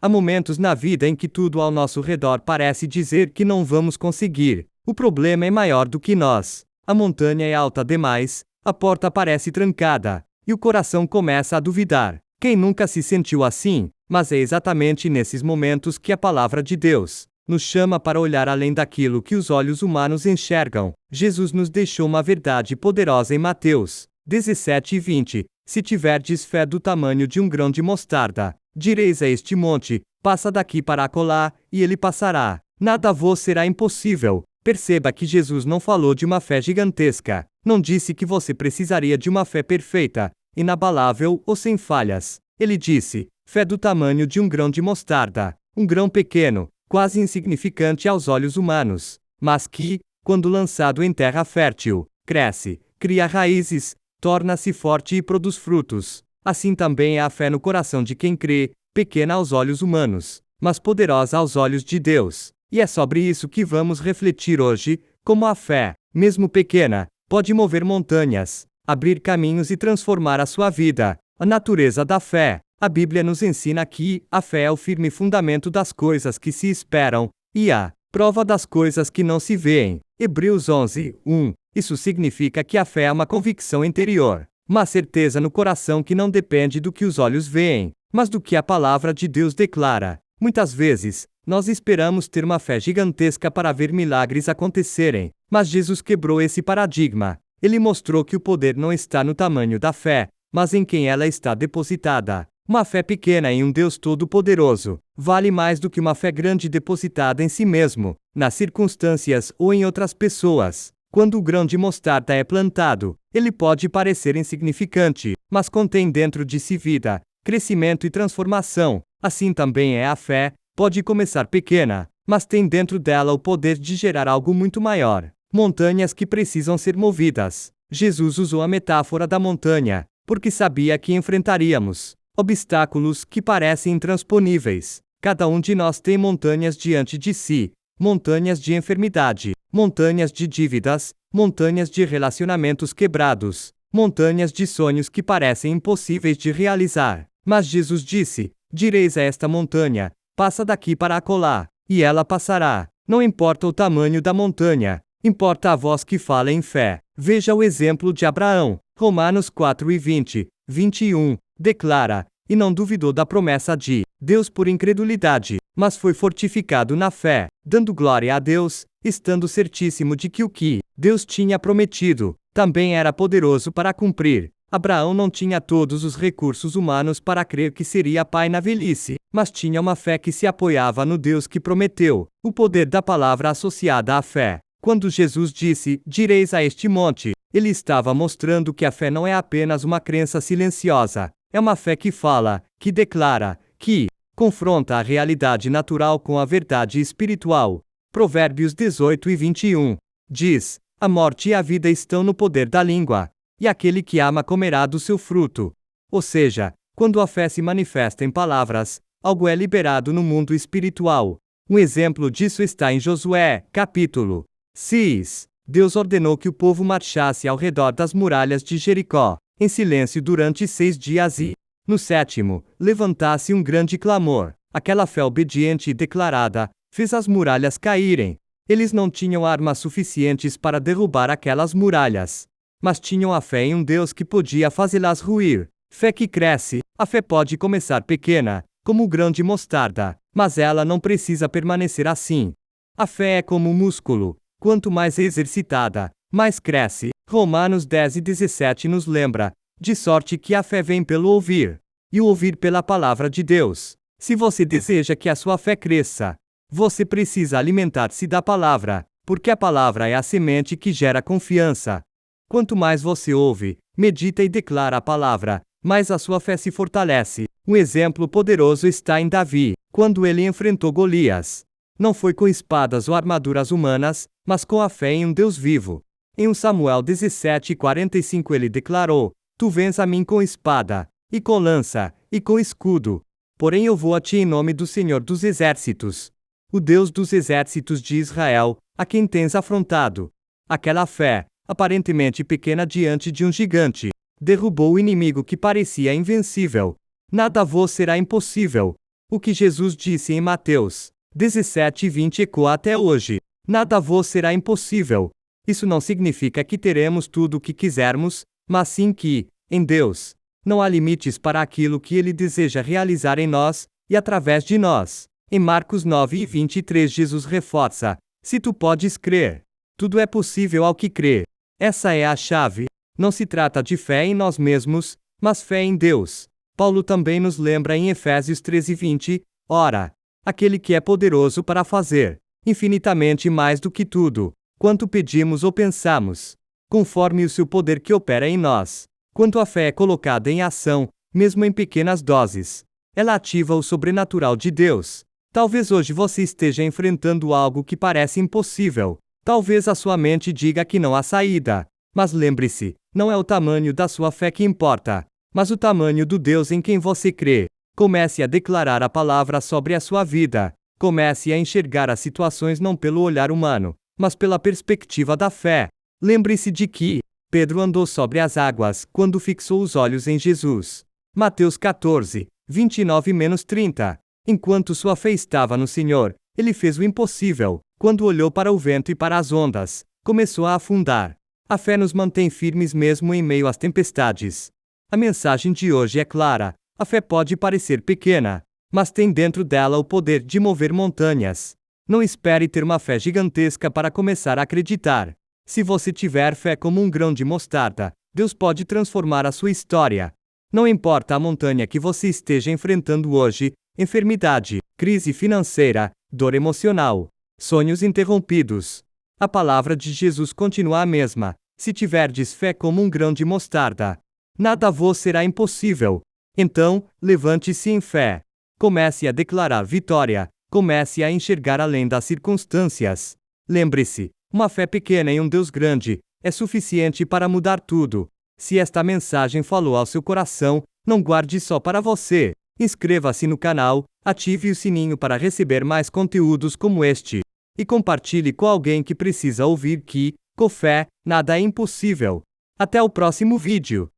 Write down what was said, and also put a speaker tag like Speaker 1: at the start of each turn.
Speaker 1: Há momentos na vida em que tudo ao nosso redor parece dizer que não vamos conseguir. O problema é maior do que nós. A montanha é alta demais, a porta parece trancada, e o coração começa a duvidar. Quem nunca se sentiu assim? Mas é exatamente nesses momentos que a palavra de Deus nos chama para olhar além daquilo que os olhos humanos enxergam. Jesus nos deixou uma verdade poderosa em Mateus 17:20. Se tiverdes fé do tamanho de um grão de mostarda, direis a este monte, passa daqui para acolá, e ele passará. Nada vos será impossível. Perceba que Jesus não falou de uma fé gigantesca. Não disse que você precisaria de uma fé perfeita, inabalável ou sem falhas. Ele disse, fé do tamanho de um grão de mostarda. Um grão pequeno, quase insignificante aos olhos humanos, mas que, quando lançado em terra fértil, cresce, cria raízes, torna-se forte e produz frutos. Assim também é a fé no coração de quem crê, pequena aos olhos humanos, mas poderosa aos olhos de Deus. E é sobre isso que vamos refletir hoje, como a fé, mesmo pequena, pode mover montanhas, abrir caminhos e transformar a sua vida. A natureza da fé. A Bíblia nos ensina que a fé é o firme fundamento das coisas que se esperam, e a prova das coisas que não se veem. Hebreus 11:1. Isso significa que a fé é uma convicção interior, uma certeza no coração que não depende do que os olhos veem, mas do que a palavra de Deus declara. Muitas vezes, nós esperamos ter uma fé gigantesca para ver milagres acontecerem, mas Jesus quebrou esse paradigma. Ele mostrou que o poder não está no tamanho da fé, mas em quem ela está depositada. Uma fé pequena em um Deus todo-poderoso vale mais do que uma fé grande depositada em si mesmo, nas circunstâncias ou em outras pessoas. Quando o grão de mostarda é plantado, ele pode parecer insignificante, mas contém dentro de si vida, crescimento e transformação. Assim também é a fé, pode começar pequena, mas tem dentro dela o poder de gerar algo muito maior. Montanhas que precisam ser movidas. Jesus usou a metáfora da montanha, porque sabia que enfrentaríamos obstáculos que parecem intransponíveis. Cada um de nós tem montanhas diante de si, montanhas de enfermidade, montanhas de dívidas, montanhas de relacionamentos quebrados, montanhas de sonhos que parecem impossíveis de realizar. Mas Jesus disse, direis a esta montanha, passa daqui para acolá, e ela passará. Não importa o tamanho da montanha, importa a voz que fala em fé. Veja o exemplo de Abraão. Romanos 4:20, 21, declara, e não duvidou da promessa de Deus por incredulidade, mas foi fortificado na fé, dando glória a Deus, estando certíssimo de que o que Deus tinha prometido, também era poderoso para cumprir. Abraão não tinha todos os recursos humanos para crer que seria pai na velhice, mas tinha uma fé que se apoiava no Deus que prometeu, o poder da palavra associada à fé. Quando Jesus disse, direis a este monte, ele estava mostrando que a fé não é apenas uma crença silenciosa, é uma fé que fala, que declara, que confronta a realidade natural com a verdade espiritual. Provérbios 18:21 diz, a morte e a vida estão no poder da língua, e aquele que ama comerá do seu fruto. Ou seja, quando a fé se manifesta em palavras, algo é liberado no mundo espiritual. Um exemplo disso está em Josué, capítulo 6. Deus ordenou que o povo marchasse ao redor das muralhas de Jericó, em silêncio durante 6 dias e, no 7º, levantasse um grande clamor. Aquela fé obediente e declarada fez as muralhas caírem. Eles não tinham armas suficientes para derrubar aquelas muralhas, mas tinham a fé em um Deus que podia fazê-las ruir. Fé que cresce. A fé pode começar pequena, como o grão de mostarda, mas ela não precisa permanecer assim. A fé é como um músculo. Quanto mais exercitada, mais cresce. Romanos 10:17 nos lembra, de sorte que a fé vem pelo ouvir, e o ouvir pela palavra de Deus. Se você deseja que a sua fé cresça, você precisa alimentar-se da palavra, porque a palavra é a semente que gera confiança. Quanto mais você ouve, medita e declara a palavra, mais a sua fé se fortalece. Um exemplo poderoso está em Davi, quando ele enfrentou Golias. Não foi com espadas ou armaduras humanas, mas com a fé em um Deus vivo. Em 1 Samuel 17:45 ele declarou, tu vens a mim com espada, e com lança, e com escudo. Porém eu vou a ti em nome do Senhor dos Exércitos, o Deus dos exércitos de Israel, a quem tens afrontado. Aquela fé, aparentemente pequena diante de um gigante, derrubou o inimigo que parecia invencível. Nada vos será impossível. O que Jesus disse em Mateus 17:20 ecoa até hoje. Nada vos será impossível. Isso não significa que teremos tudo o que quisermos, mas sim que, em Deus, não há limites para aquilo que Ele deseja realizar em nós, e através de nós. Em Marcos 9:23 Jesus reforça: se tu podes crer, tudo é possível ao que crê. Essa é a chave. Não se trata de fé em nós mesmos, mas fé em Deus. Paulo também nos lembra em Efésios 13:20, ora, aquele que é poderoso para fazer infinitamente mais do que tudo, quanto pedimos ou pensamos, conforme o seu poder que opera em nós. Quanto a fé é colocada em ação, mesmo em pequenas doses, ela ativa o sobrenatural de Deus. Talvez hoje você esteja enfrentando algo que parece impossível. Talvez a sua mente diga que não há saída. Mas lembre-se, não é o tamanho da sua fé que importa, mas o tamanho do Deus em quem você crê. Comece a declarar a palavra sobre a sua vida. Comece a enxergar as situações não pelo olhar humano, mas pela perspectiva da fé. Lembre-se de que Pedro andou sobre as águas quando fixou os olhos em Jesus. Mateus 14:29-30. Enquanto sua fé estava no Senhor, ele fez o impossível. Quando olhou para o vento e para as ondas, começou a afundar. A fé nos mantém firmes mesmo em meio às tempestades. A mensagem de hoje é clara: a fé pode parecer pequena, mas tem dentro dela o poder de mover montanhas. Não espere ter uma fé gigantesca para começar a acreditar. Se você tiver fé como um grão de mostarda, Deus pode transformar a sua história. Não importa a montanha que você esteja enfrentando hoje, enfermidade, crise financeira, dor emocional, sonhos interrompidos. A palavra de Jesus continua a mesma: se tiverdes fé como um grão de mostarda, nada vos será impossível. Então, levante-se em fé. Comece a declarar vitória. Comece a enxergar além das circunstâncias. Lembre-se, uma fé pequena em um Deus grande é suficiente para mudar tudo. Se esta mensagem falou ao seu coração, não guarde só para você. Inscreva-se no canal, ative o sininho para receber mais conteúdos como este. E compartilhe com alguém que precisa ouvir que, com fé, nada é impossível. Até o próximo vídeo.